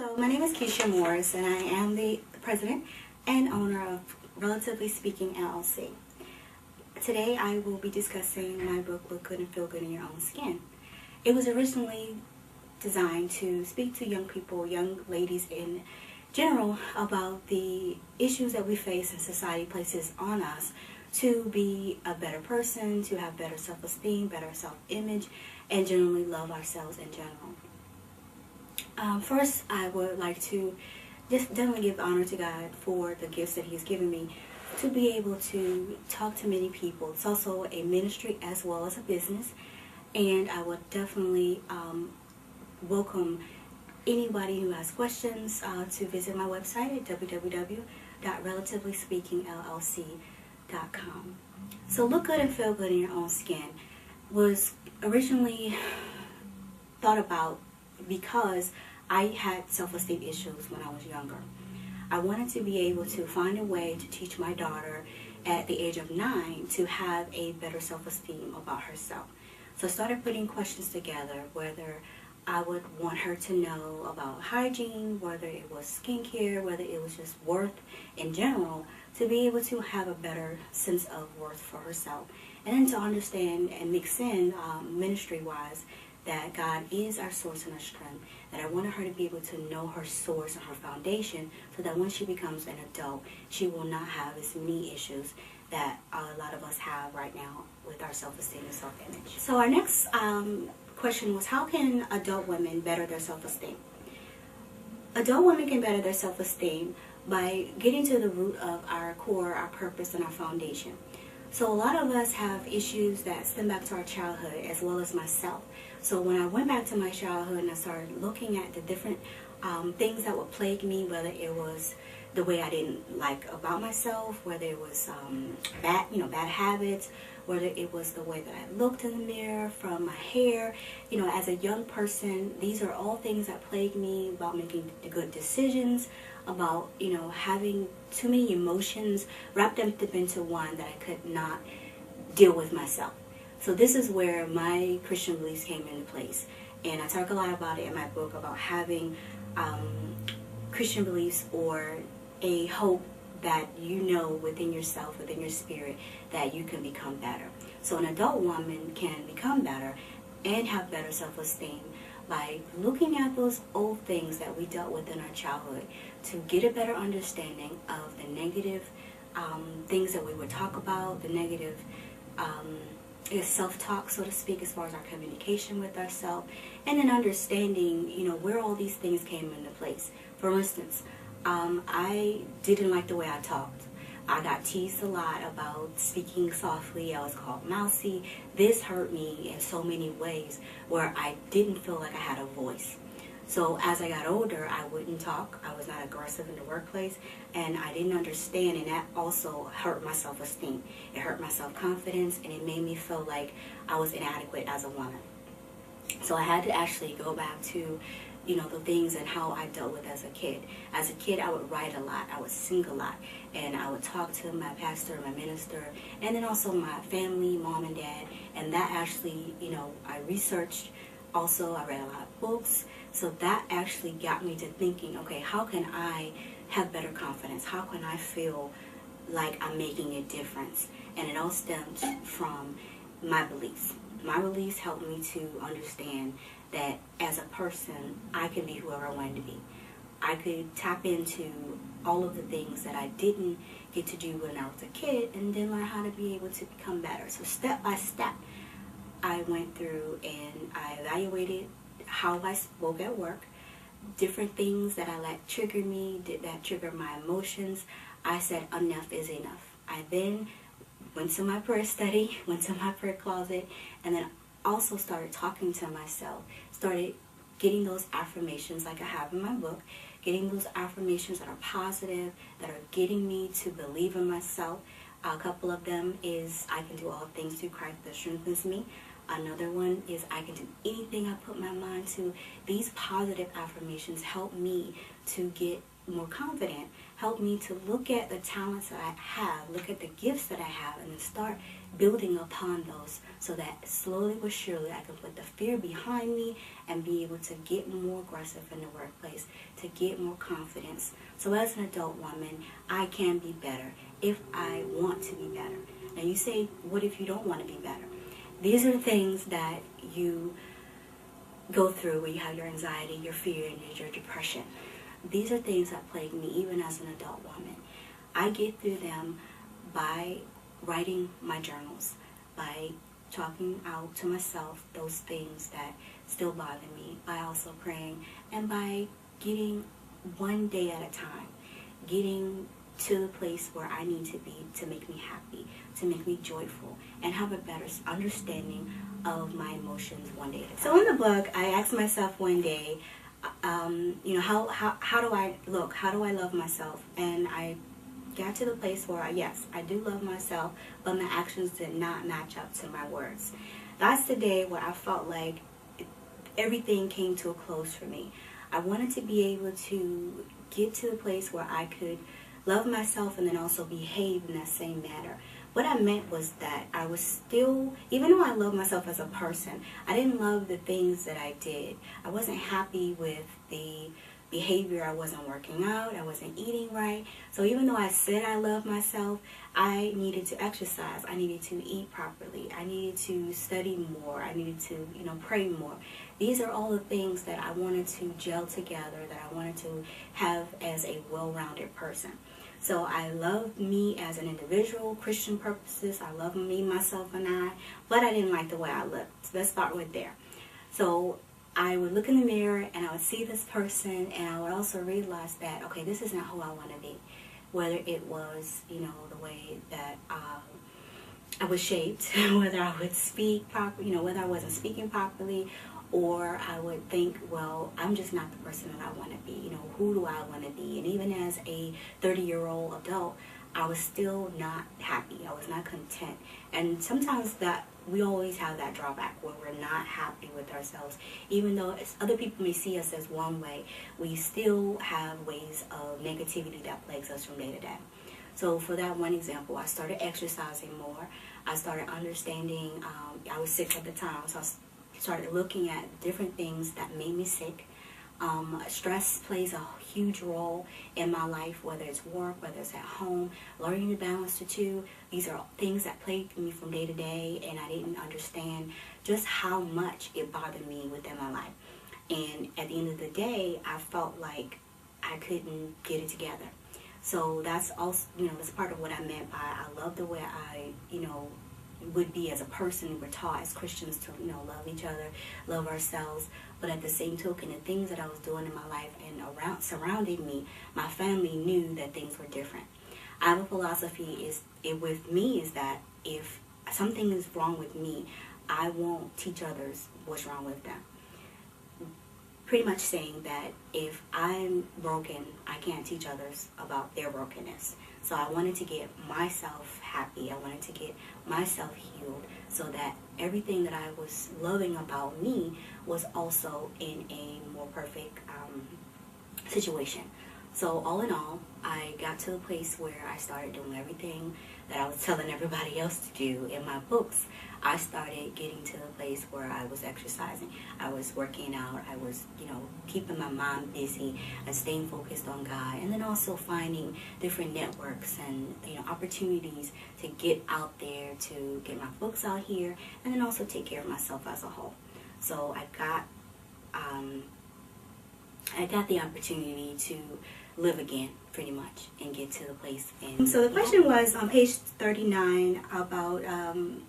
Hello, my name is Keisha Morris, and I am the president and owner of Relatively Speaking LLC. Today I will be discussing my book, Look Good and Feel Good in Your Own Skin. It was originally designed to speak to young people, young ladies in general, about the issues that we face and society places on us to be a better person, to have better self-esteem, better self-image, and generally love ourselves in general. First, I would like to just definitely give honor to God for the gifts that He's given me to be able to talk to many people. It's also a ministry as well as a business, and I would definitely welcome anybody who has questions to visit my website at www.relativelyspeakingllc.com. So Look Good and Feel Good in Your Own Skin was originally thought about because I had self-esteem issues when I was younger. I wanted to be able to find a way to teach my daughter at the age of 9 to have a better self-esteem about herself. So I started putting questions together, whether I would want her to know about hygiene, whether it was skincare, whether it was just worth in general, to be able to have a better sense of worth for herself. And then to understand and mix in ministry-wise that God is our source and our strength, that I wanted her to be able to know her source and her foundation so that when she becomes an adult, she will not have as many issues that a lot of us have right now with our self-esteem and self-image. So our next question was, how can adult women better their self-esteem? Adult women can better their self-esteem by getting to the root of our core, our purpose, and our foundation. So a lot of us have issues that stem back to our childhood, as well as myself. So when I went back to my childhood and I started looking at the different things that would plague me, whether it was the way I didn't like about myself, whether it was bad habits, whether it was the way that I looked in the mirror, from my hair, as a young person, these are all things that plague me about making good decisions, about, having too many emotions wrapped up into one that I could not deal with myself. So this is where my Christian beliefs came into place. And I talk a lot about it in my book about having Christian beliefs, or a hope that within yourself, within your spirit, that you can become better. So an adult woman can become better and have better self-esteem by looking at those old things that we dealt with in our childhood to get a better understanding of the negative things that we would talk about, the negative self-talk, so to speak, as far as our communication with ourselves, and then understanding, where all these things came into place. For instance, I didn't like the way I talked. I got teased a lot about speaking softly. I was called mousy. This hurt me in so many ways where I didn't feel like I had a voice. So as I got older, I wouldn't talk. I was not aggressive in the workplace, and I didn't understand, and that also hurt my self-esteem. It hurt my self-confidence, and it made me feel like I was inadequate as a woman. So I had to actually go back to the things and how I dealt with as a kid. As a kid, I would write a lot, I would sing a lot, and I would talk to my pastor, my minister, and then also my family, mom and dad, and that actually, I researched. Also, I read a lot of books, so that actually got me to thinking, okay, how can I have better confidence? How can I feel like I'm making a difference? And it all stems from my beliefs. My beliefs helped me to understand that as a person, I can be whoever I wanted to be. I could tap into all of the things that I didn't get to do when I was a kid, and then learn how to be able to become better. So step by step, I went through and I evaluated how I spoke at work, different things that I let trigger me, that trigger my emotions. I said enough is enough. I then went to my prayer study, went to my prayer closet, and then also started talking to myself, started getting those affirmations like I have in my book, getting those affirmations that are positive, that are getting me to believe in myself. A couple of them is, I can do all things through Christ that strengthens me. Another one is, I can do anything I put my mind to. These positive affirmations help me to get more confident helped me to look at the talents that I have, look at the gifts that I have, and then start building upon those so that slowly but surely I can put the fear behind me and be able to get more aggressive in the workplace, to get more confidence. So as an adult woman, I can be better if I want to be better. Now you say, what if you don't want to be better? These are the things that you go through when you have your anxiety, your fear, and your depression. These are things that plague me even as an adult woman. I get through them by writing my journals, by talking out to myself those things that still bother me, by also praying, and by getting one day at a time, getting to the place where I need to be to make me happy, to make me joyful, and have a better understanding of my emotions one day at a time. So in the book, I asked myself one day, how do I look? How do I love myself? And I got to the place where, yes, I do love myself, but my actions did not match up to my words. That's the day where I felt like everything came to a close for me. I wanted to be able to get to the place where I could love myself and then also behave in that same manner. What I meant was that I was still, even though I love myself as a person, I didn't love the things that I did. I wasn't happy with the behavior. I wasn't working out. I wasn't eating right. So even though I said I love myself, I needed to exercise. I needed to eat properly. I needed to study more. I needed to, pray more. These are all the things that I wanted to gel together, that I wanted to have as a well-rounded person. So I love me as an individual, Christian purposes. I love me, myself, and I, but I didn't like the way I looked. So let's start with there. So I would look in the mirror and I would see this person, and I would also realize that, okay, this isn't who I want to be. Whether it was, the way that I was shaped, whether I would speak properly, whether I wasn't speaking properly, or I would think, well, I'm just not the person that I want to be. Who do I want to be? And even as a 30-year-old adult, I was still not happy. I was not content. And sometimes that we always have that drawback where we're not happy with ourselves. Even though other people may see us as one way, we still have ways of negativity that plagues us from day to day. So for that one example, I started exercising more. I started understanding, I was sick at the time, so I started looking at different things that made me sick. Stress plays a huge role in my life, whether it's work, whether it's at home, learning to balance the two. These are things that plagued me from day to day, and I didn't understand just how much it bothered me within my life. And at the end of the day, I felt like I couldn't get it together. So that's also, that's part of what I meant by I love the way I, would be as a person. We're taught as Christians to, love each other, love ourselves. But at the same token, the things that I was doing in my life and surrounding me, my family knew that things were different. I have a philosophy with me is that if something is wrong with me, I won't teach others what's wrong with them. Pretty much saying that if I'm broken, I can't teach others about their brokenness. So I wanted to get myself happy. I wanted to get myself healed so that everything that I was loving about me was also in a more perfect situation. So all in all, I got to a place where I started doing everything that I was telling everybody else to do in my books. I started getting to the place where I was exercising. I was working out. I was, keeping my mind busy and staying focused on God. And then also finding different networks and, opportunities to get out there, to get my books out here, and then also take care of myself as a whole. So I got the opportunity to live again, pretty much, and get to the place. And so the question was on page 39 about,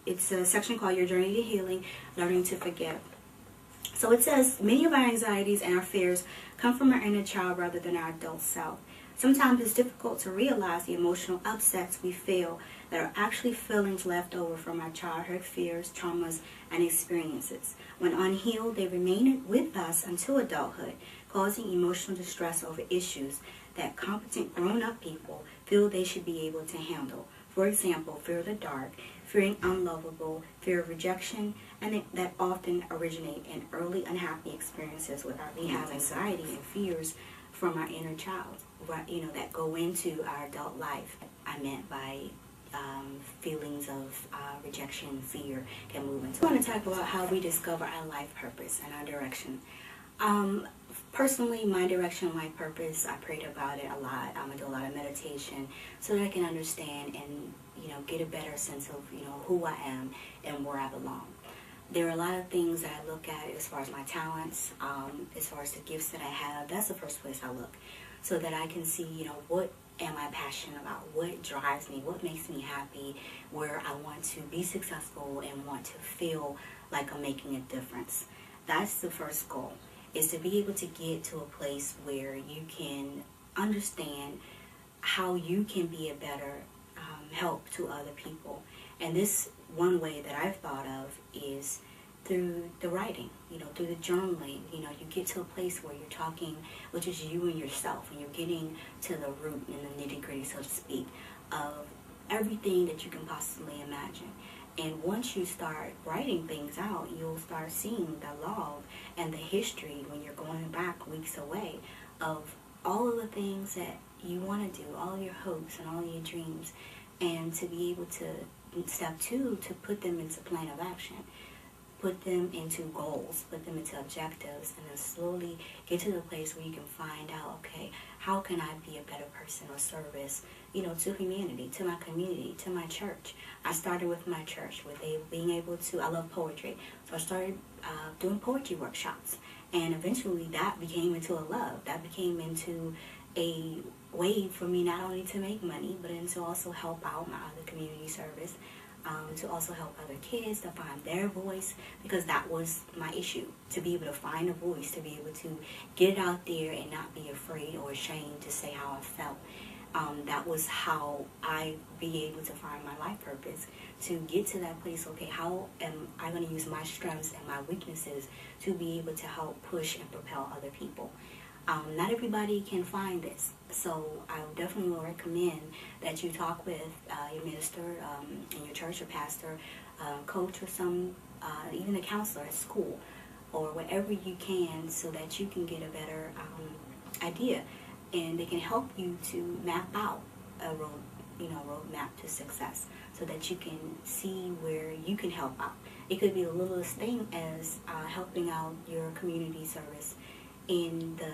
it's a section called Your Journey to Healing, Learning to Forgive. So it says, many of our anxieties and our fears come from our inner child rather than our adult self. Sometimes it's difficult to realize the emotional upsets we feel that are actually feelings left over from our childhood fears, traumas, and experiences. When unhealed, they remain with us until adulthood, causing emotional distress over issues that competent grown-up people feel they should be able to handle. For example, fear of the dark, fearing unlovable, fear of rejection, and that often originate in early unhappy experiences with our. We have anxiety and fears from our inner child. that go into our adult life. I meant by feelings of rejection, fear can move into. I want to talk about how we discover our life purpose and our direction. Personally, my direction, my purpose, I prayed about it a lot. I do a lot of meditation so that I can understand and get a better sense of who I am and where I belong. There are a lot of things that I look at as far as my talents, as far as the gifts that I have. That's the first place I look, so that I can see what am I passionate about, what drives me, what makes me happy, where I want to be successful and want to feel like I'm making a difference. That's the first goal, is to be able to get to a place where you can understand how you can be a better help to other people. And this one way that I've thought of is through the writing, through the journaling. You get to a place where you're talking, which is you and yourself, and you're getting to the root and the nitty-gritty, so to speak, of everything that you can possibly imagine. And once you start writing things out, you'll start seeing the log and the history when you're going back weeks away of all of the things that you want to do, all of your hopes and all of your dreams, and to be able to, step 2, to put them into plan of action, put them into goals, put them into objectives, and then slowly get to the place where you can find out, okay, how can I be a better person or service, to humanity, to my community, to my church. I started with my church, with being able to, I love poetry, so I started doing poetry workshops, and eventually that became into a love, that became into a way for me not only to make money, but then to also help out my other community service, to also help other kids to find their voice, because that was my issue, to be able to find a voice, to be able to get it out there and not be afraid or ashamed to say how I felt. That was how I be able to find my life purpose, to get to that place, okay, how am I going to use my strengths and my weaknesses to be able to help push and propel other people. Not everybody can find this, so I definitely will recommend that you talk with your minister in your church, or pastor, coach, or even a counselor at school, or wherever you can, so that you can get a better idea, and they can help you to map out a roadmap to success, so that you can see where you can help out. It could be the littlest thing as helping out your community service in the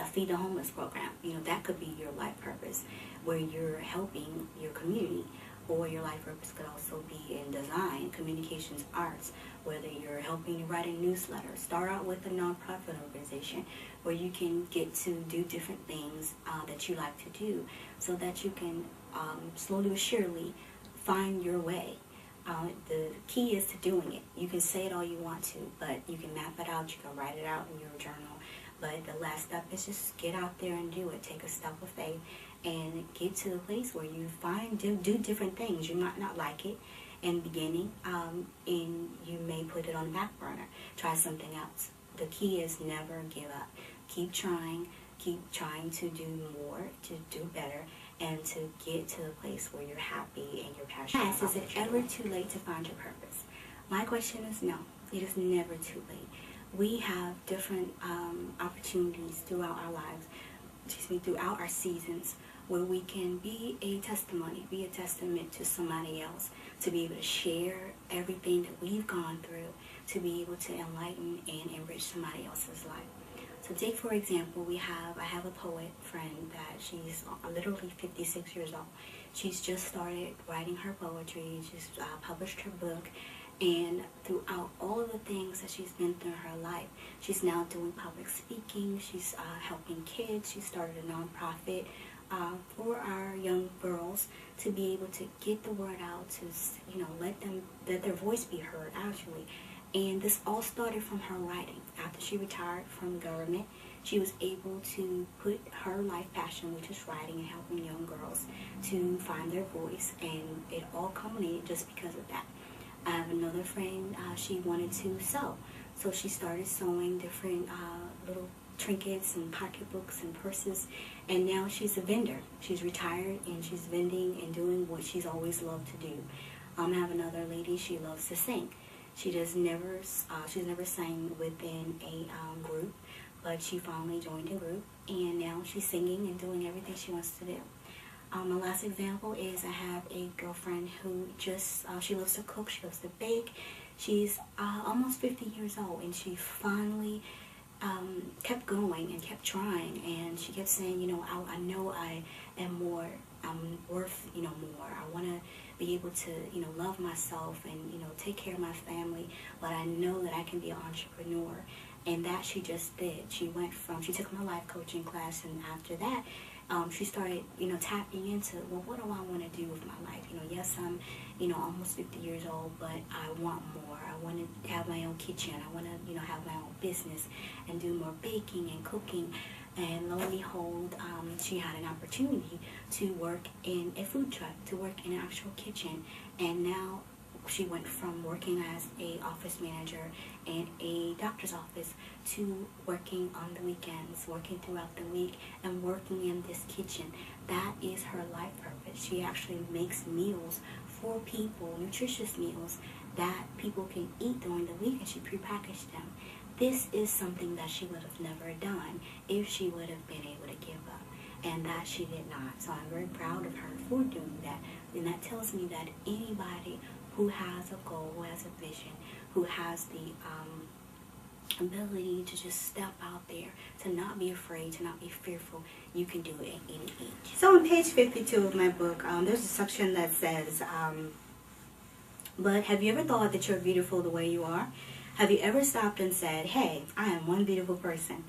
Feed the Homeless program. That could be your life purpose, where you're helping your community. Or your life purpose could also be in design, communications, arts, whether you're helping to write a newsletter. Start out with a nonprofit organization where you can get to do different things that you like to do, so that you can slowly but surely find your way. The key is to doing it. You can say it all you want to, but you can map it out, you can write it out in your journal. But the last step is just get out there and do it. Take a step of faith and get to the place where you do different things. You might not like it in the beginning, and you may put it on the back burner. Try something else. The key is never give up. Keep trying to do more, to do better, and to get to the place where you're happy and you're passionate. Yes, is it ever too late to find your purpose? My question is no. It is never too late. We have different opportunities throughout our lives, throughout our seasons, where we can be a testimony, be a testament to somebody else, to be able to share everything that we've gone through, to be able to enlighten and enrich somebody else's life. So take, for example, I have a poet friend that she's literally 56 years old. She's just started writing her poetry. She's published her book. And throughout all of the things that she's been through in her life, she's now doing public speaking. She's helping kids. She started a nonprofit for our young girls to be able to get the word out, to let their voice be heard, actually. And this all started from her writing. After she retired from government, she was able to put her life passion, which is writing and helping young girls to find their voice, and it all culminated just because of that. I have another friend, she wanted to sew, so she started sewing different little trinkets and pocketbooks and purses, and now she's a vendor. She's retired and she's vending and doing what she's always loved to do. I have another lady, she loves to sing. She's never sang within a group, but she finally joined the group, and now she's singing and doing everything she wants to do. My last example is I have a girlfriend who just, she loves to cook, she loves to bake. She's almost 50 years old, and she finally kept going and kept trying, and she kept saying, I know I am more, I'm worth, more. I want to be able to, love myself and, take care of my family, but I know that I can be an entrepreneur. And that she just did. She took my life coaching class, and after that, she started, tapping into, well, what do I want to do with my life? Yes, I'm, almost 50 years old, but I want more. I want to have my own kitchen. I want to, have my own business and do more baking and cooking. And lo and behold, she had an opportunity to work in a food truck, to work in an actual kitchen. And now she went from working as a office manager in a doctor's office to working on the weekends, working throughout the week, and working in this kitchen. That is her life purpose. She actually makes meals for people, nutritious meals that people can eat during the week, and she prepackaged them. This is something that she would have never done if she would have been able to give up, and that she did not. So I'm very proud of her for doing that, and that tells me that anybody who has a goal, who has a vision, who has the ability to just step out there, to not be afraid, to not be fearful, you can do it at any age. So on page 52 of my book, there's a section that says, but have you ever thought that you're beautiful the way you are? Have you ever stopped and said, hey, I am one beautiful person?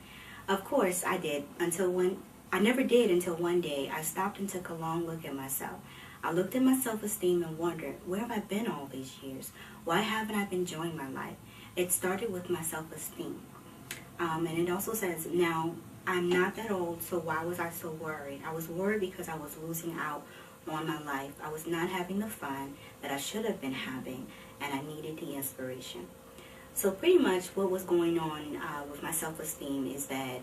Of course I did, I never did until one day I stopped and took a long look at myself. I looked at my self-esteem and wondered, where have I been all these years? Why haven't I been enjoying my life? It started with my self-esteem. And it also says, now, I'm not that old, so why was I so worried? I was worried because I was losing out on my life. I was not having the fun that I should have been having, and I needed the inspiration. So pretty much what was going on with my self-esteem is that,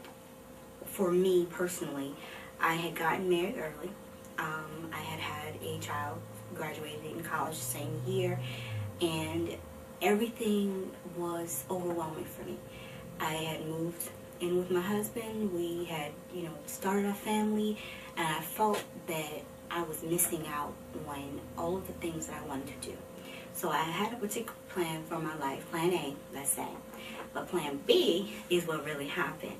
for me personally, I had gotten married early. I had a child, graduated in college the same year, and everything was overwhelming for me. I had moved in with my husband. We had, started a family, and I felt that I was missing out on all of the things that I wanted to do. So I had a particular plan for my life, plan A, let's say. But plan B is what really happened.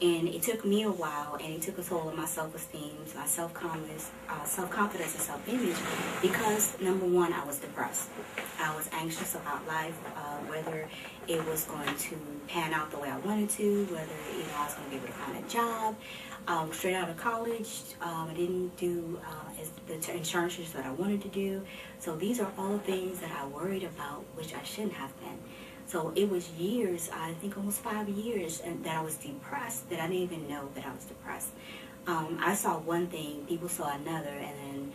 And it took me a while, and it took a toll on my self-esteem, my self-confidence, and self-image, because, number one, I was depressed. I was anxious about life, whether it was going to pan out the way I wanted to, whether I was going to be able to find a job. Straight out of college, I didn't do the insurances that I wanted to do. So these are all things that I worried about, which I shouldn't have been. So it was years, I think almost 5 years, that I was depressed, that I didn't even know that I was depressed. I saw one thing, people saw another, and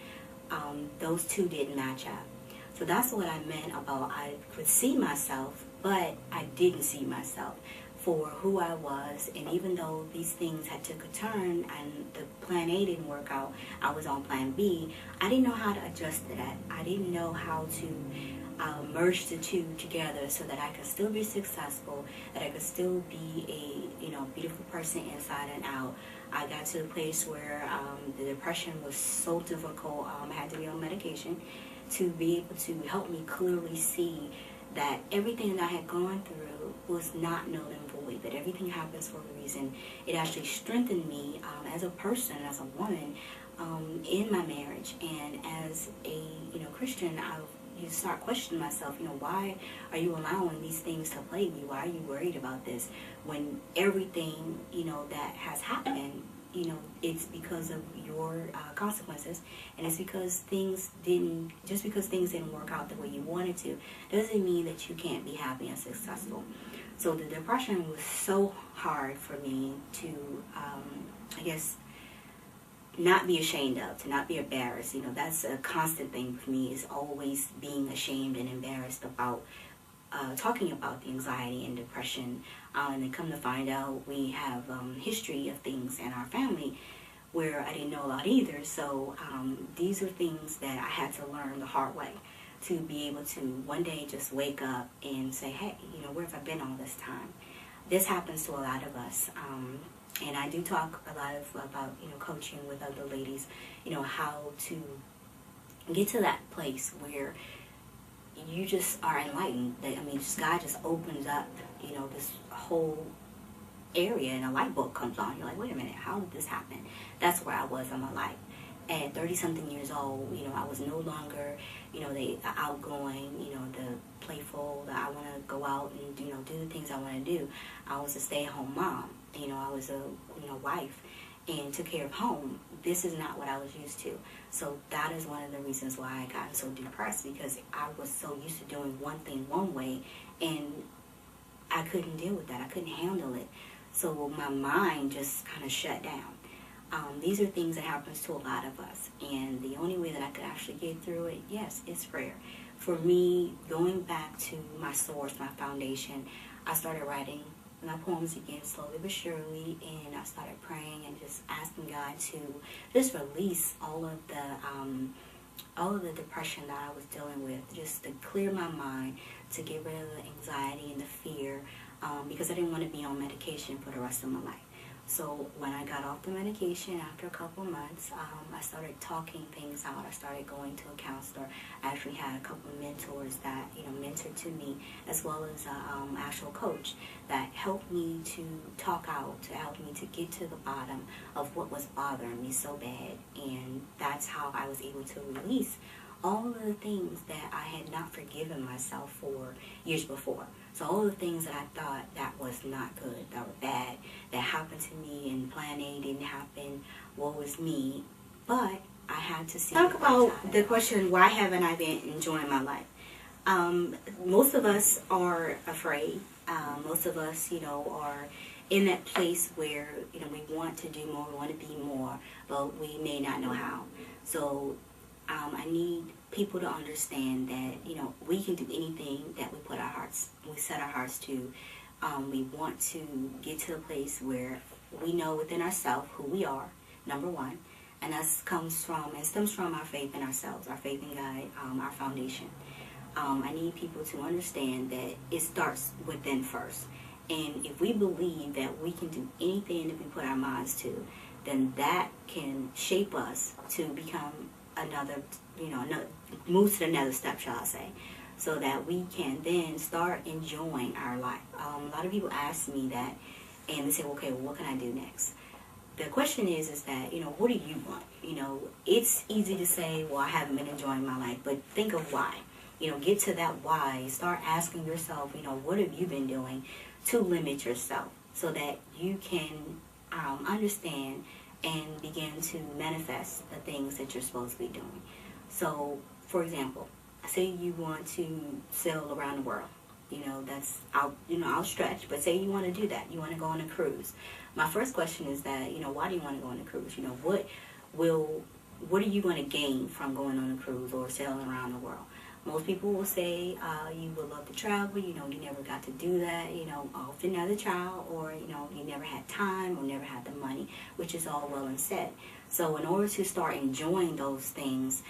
then those two didn't match up. So that's what I meant about I could see myself, but I didn't see myself for who I was. And even though these things had took a turn and the plan A didn't work out, I was on plan B, I didn't know how to adjust to that. I didn't know how to merge the two together so that I could still be successful, that I could still be a beautiful person inside and out. I got to a place where the depression was so difficult. I had to be on medication to be able to help me clearly see that everything that I had gone through was not null and void, that everything happens for a reason. It actually strengthened me as a person, as a woman, in my marriage, and as a Christian. You start questioning myself, why are you allowing these things to plague me? Why are you worried about this? When everything, that has happened, it's because of your consequences, and it's because just because things didn't work out the way you wanted to, doesn't mean that you can't be happy and successful. So the depression was so hard for me to, I guess, not be ashamed of, to not be embarrassed. That's a constant thing for me, is always being ashamed and embarrassed about talking about the anxiety and depression. And then come to find out, we have history of things in our family where I didn't know a lot either. So these are things that I had to learn the hard way, to be able to one day just wake up and say, hey, where have I been all this time? this happens to a lot of us. And I do talk a lot about, coaching with other ladies, how to get to that place where you just are enlightened. Just God just opens up, this whole area and a light bulb comes on. You're like, wait a minute, how did this happen? That's where I was in my life. At 30-something years old, I was no longer, the outgoing, the playful, that I want to go out and, do the things I want to do. I was a stay-at-home mom. I was a, wife and took care of home. This is not what I was used to. So that is one of the reasons why I got so depressed, because I was so used to doing one thing one way, and I couldn't deal with that. I couldn't handle it. So my mind just kind of shut down. These are things that happens to a lot of us, and the only way that I could actually get through it, yes, is prayer. For me, going back to my source, my foundation, I started writing my poems again slowly but surely, and I started praying and just asking God to just release all of the depression that I was dealing with, just to clear my mind, to get rid of the anxiety and the fear, because I didn't want to be on medication for the rest of my life. So when I got off the medication after a couple of months, I started talking things out. I started going to a counselor. I actually had a couple of mentors that, mentored to me, as well as an actual coach that helped me to talk out, to help me to get to the bottom of what was bothering me so bad. And that's how I was able to release all of the things that I had not forgiven myself for years before. So all the things that I thought that was not good, that were bad, that happened to me, and plan A didn't happen, woe was me. But I had to see. Talk about the question, why haven't I been enjoying my life? Most of us are afraid. Most of us, are in that place where, we want to do more, we want to be more, but we may not know how. So I need people to understand that, we can do anything that we set our hearts to. We want to get to a place where we know within ourselves who we are, number one, and that stems from our faith in ourselves, our faith in God, our foundation. I need people to understand that it starts within first. And if we believe that we can do anything that we put our minds to, then that can shape us to become move to another step, shall I say, so that we can then start enjoying our life. A lot of people ask me that, and they say, okay, well, what can I do next? The question is that, what do you want? It's easy to say, well, I haven't been enjoying my life, but think of why. Get to that why. Start asking yourself, what have you been doing to limit yourself so that you can understand and begin to manifest the things that you're supposed to be doing. So, for example, say you want to sail around the world. I'll stretch, but say you want to do that. You want to go on a cruise. My first question is that, why do you want to go on a cruise? What are you going to gain from going on a cruise or sailing around the world? Most people will say you would love to travel, you never got to do that, often as a child, or, you never had time or never had the money, which is all well and said. So in order to start enjoying those things,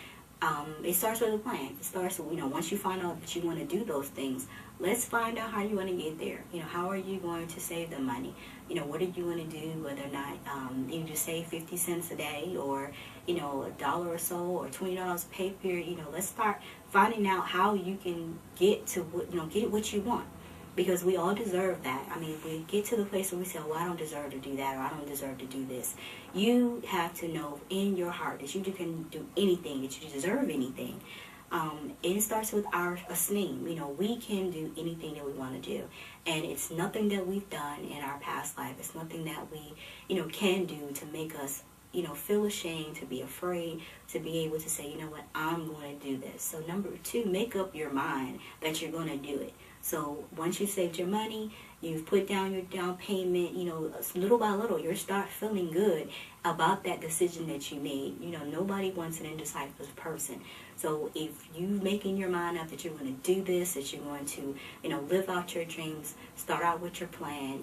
it starts with a plan. It starts with, once you find out that you want to do those things, let's find out how you want to get there. How are you going to save the money? What are you going to do, whether or not you just save 50 cents a day or, $1 or so or $20 a pay period. Let's start finding out how you can get to get what you want, because we all deserve that. If we get to the place where we say, well, I don't deserve to do that, or I don't deserve to do this, you have to know in your heart that you can do anything, that you deserve anything. It starts with our esteem. We can do anything that we want to do, and it's nothing that we've done in our past life. It's nothing that we, can do to make us, feel ashamed, to be afraid, to be able to say, what, I'm going to do this. So number two, make up your mind that you're going to do it. So once you've saved your money, you've put down your down payment, little by little, you'll start feeling good about that decision that you made. Nobody wants an indecisive person. So if you making your mind up that you're going to do this, that you're going to, live out your dreams, start out with your plan,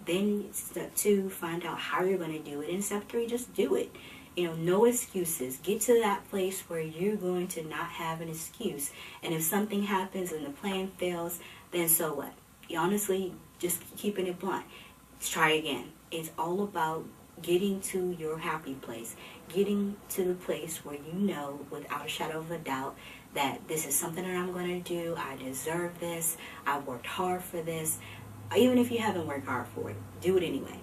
then step two, find out how you're going to do it. And step three, just do it. No excuses. Get to that place where you're going to not have an excuse. And if something happens and the plan fails, then so what? Honestly, just keeping it blunt. Let's try again. It's all about getting to your happy place, getting to the place where you know without a shadow of a doubt that this is something that I'm going to do. I deserve this. I worked hard for this. Even if you haven't worked hard for it, do it anyway.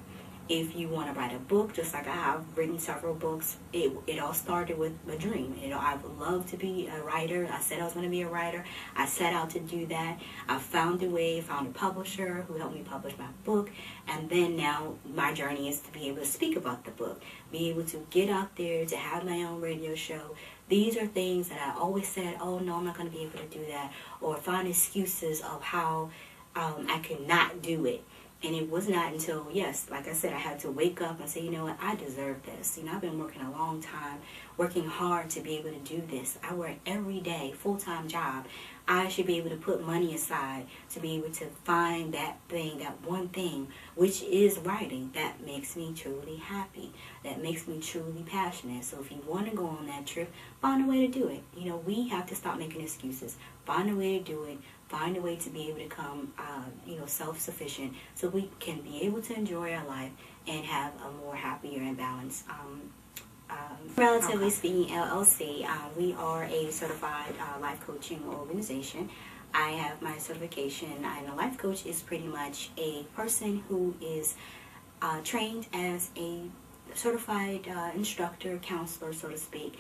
If you want to write a book, just like I have written several books, it all started with a dream. I would love to be a writer. I said I was going to be a writer. I set out to do that. I found a way, found a publisher who helped me publish my book. And then now my journey is to be able to speak about the book, be able to get out there, to have my own radio show. These are things that I always said, oh no, I'm not going to be able to do that, or find excuses of how I could not do it. And it was not until, yes, like I said, I had to wake up and say, you know what, I deserve this. I've been working a long time, working hard to be able to do this. I work every day, full-time job. I should be able to put money aside to be able to find that thing, that one thing, which is writing, that makes me truly happy, that makes me truly passionate. So if you want to go on that trip, find a way to do it. We have to stop making excuses. Find a way to do it. Find a way to be able to become, self-sufficient, so we can be able to enjoy our life and have a more happier and balanced Relatively Speaking LLC. We are a certified life coaching organization. I have my certification, and a life coach is pretty much a person who is trained as a certified instructor, counselor, so to speak.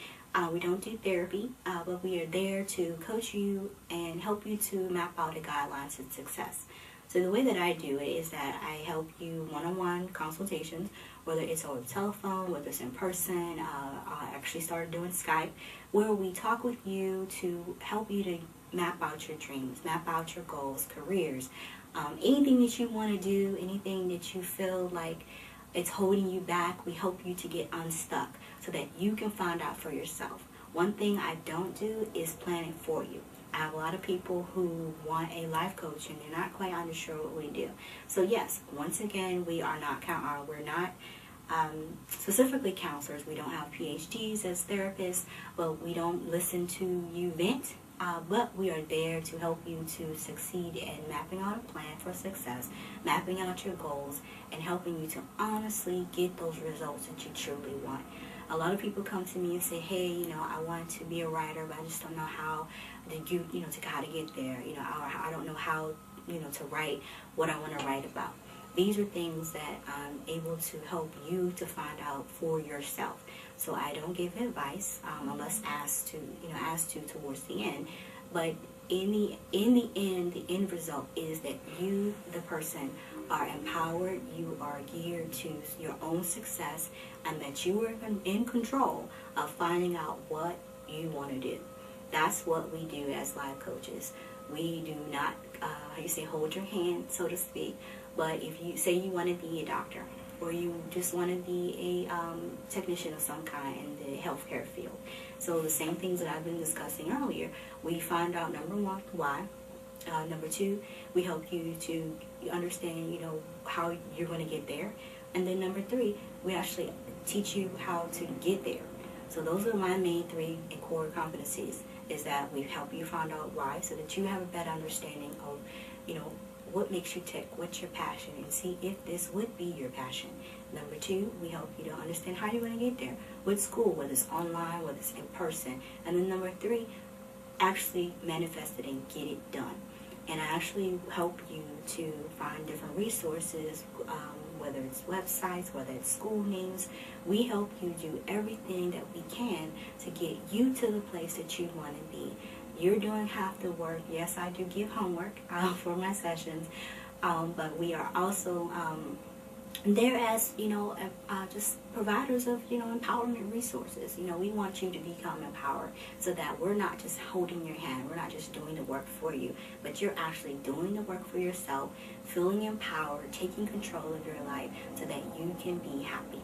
We don't do therapy, but we are there to coach you and help you to map out the guidelines to success. So the way that I do it is that I help you one-on-one consultations, whether it's over the telephone, whether it's in person. I actually started doing Skype, where we talk with you to help you to map out your dreams, map out your goals, careers, anything that you want to do, anything that you feel like it's holding you back. We help you to get unstuck so that you can find out for yourself. One thing I don't do is plan it for you. I have a lot of people who want a life coach and they're not quite unsure what we do. So yes, once again, we're not specifically counselors. We don't have PhDs as therapists, but we don't listen to you vent. But we are there to help you to succeed in mapping out a plan for success, mapping out your goals, and helping you to honestly get those results that you truly want. A lot of people come to me and say, hey, I want to be a writer, but I just don't know how to get there. I don't know how, to write what I want to write about. These are things that I'm able to help you to find out for yourself. So I don't give advice unless asked to towards the end. But in the end, the end result is that you, the person, are empowered. You are geared to your own success, and that you are in control of finding out what you want to do. That's what we do as life coaches. We do not, hold your hand, so to speak. But if you say you want to be a doctor, or you just want to be a technician of some kind in the healthcare field. So the same things that I've been discussing earlier, we find out, number one, why. Number two, we help you to understand, how you're going to get there. And then number three, we actually teach you how to get there. So those are my main three core competencies, is that we help you find out why, so that you have a better understanding of, what makes you tick, what's your passion, and see if this would be your passion. Number two, we help you to understand how you're going to get there, with school, whether it's online, whether it's in person. And then number three, actually manifest it and get it done. And I actually help you to find different resources, whether it's websites, whether it's school names. We help you do everything that we can to get you to the place that you want to be. You're doing half the work. Yes, I do give homework for my sessions, but we are also there as, just providers of, empowerment resources. We want you to become empowered, so that we're not just holding your hand. We're not just doing the work for you, but you're actually doing the work for yourself, feeling empowered, taking control of your life, so that you can be happy.